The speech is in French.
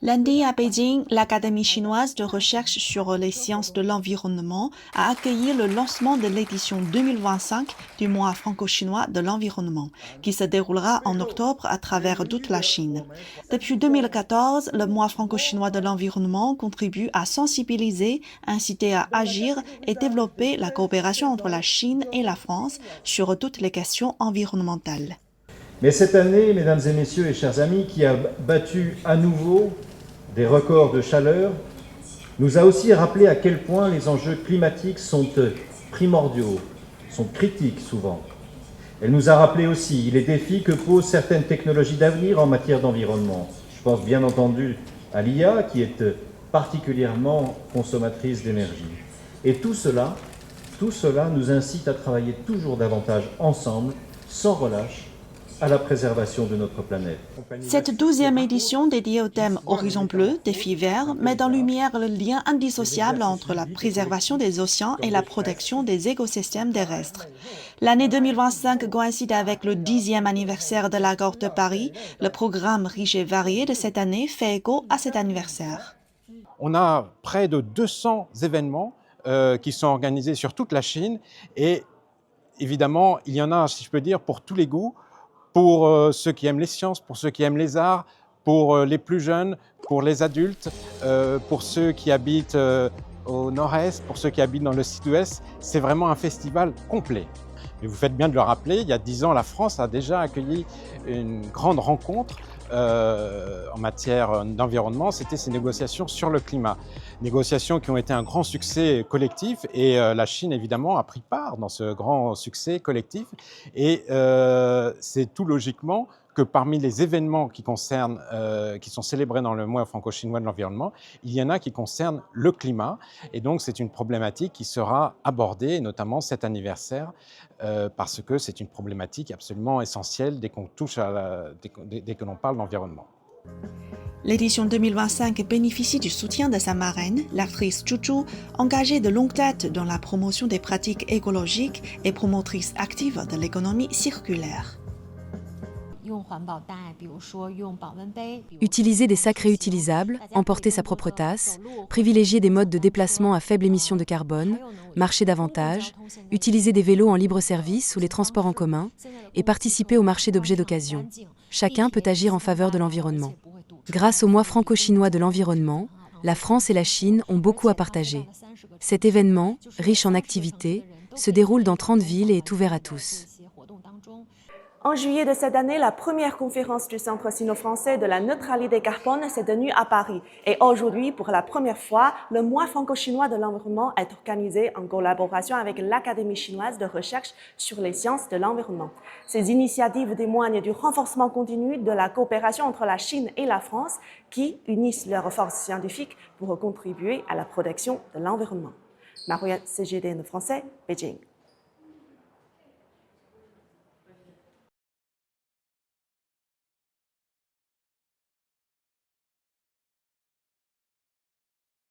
Lundi à Beijing, l'Académie chinoise de recherche sur les sciences de l'environnement a accueilli le lancement de l'édition 2025 du mois franco-chinois de l'environnement, qui se déroulera en octobre à travers toute la Chine. Depuis 2014, le mois franco-chinois de l'environnement contribue à sensibiliser, inciter à agir et développer la coopération entre la Chine et la France sur toutes les questions environnementales. Mais cette année, mesdames et messieurs et chers amis, qui a battu à nouveau des records de chaleur, nous a aussi rappelé à quel point les enjeux climatiques sont primordiaux, sont critiques souvent. Elle nous a rappelé aussi les défis que posent certaines technologies d'avenir en matière d'environnement. Je pense bien entendu à l'IA qui est particulièrement consommatrice d'énergie. Et tout cela nous incite à travailler toujours davantage ensemble, sans relâche, à la préservation de notre planète. Cette 12e édition dédiée au thème Horizon bleu, défi vert, met en lumière le lien indissociable entre la préservation des océans et la protection des écosystèmes terrestres. L'année 2025 coïncide avec le 10e anniversaire de l'accord de Paris. Le programme riche et varié de cette année fait écho à cet anniversaire. On a près de 200 événements qui sont organisés sur toute la Chine et évidemment, il y en a, si je peux dire, pour tous les goûts. Pour ceux qui aiment les sciences, pour ceux qui aiment les arts, pour les plus jeunes, pour les adultes, pour ceux qui habitent au nord-est, pour ceux qui habitent dans le sud-ouest. C'est vraiment un festival complet. Et vous faites bien de le rappeler, il y a 10 ans, la France a déjà accueilli une grande rencontre en matière d'environnement, c'était ces négociations sur le climat. Négociations qui ont été un grand succès collectif et la Chine, évidemment, a pris part dans ce grand succès collectif. Et c'est tout logiquement que parmi les événements qui sont célébrés dans le mois franco-chinois de l'environnement, il y en a qui concernent le climat. Et donc, c'est une problématique qui sera abordée, notamment cet anniversaire, parce que c'est une problématique absolument essentielle dès qu'on touche dès que l'on parle d'environnement. L'édition 2025 bénéficie du soutien de sa marraine, l'actrice Zhu Zhu, engagée de longue date dans la promotion des pratiques écologiques et promotrice active de l'économie circulaire. Utiliser des sacs réutilisables, emporter sa propre tasse, privilégier des modes de déplacement à faible émission de carbone, marcher davantage, utiliser des vélos en libre service ou les transports en commun et participer au marché d'objets d'occasion. Chacun peut agir en faveur de l'environnement. Grâce au mois franco-chinois de l'environnement, la France et la Chine ont beaucoup à partager. Cet événement, riche en activités, se déroule dans 30 villes et est ouvert à tous. En juillet de cette année, la première conférence du Centre sino-français de la neutralité carbone s'est tenue à Paris. Et aujourd'hui, pour la première fois, le mois franco-chinois de l'environnement est organisé en collaboration avec l'Académie chinoise de recherche sur les sciences de l'environnement. Ces initiatives témoignent du renforcement continu de la coopération entre la Chine et la France qui unissent leurs forces scientifiques pour contribuer à la protection de l'environnement. Mariette, CGTN français, Beijing.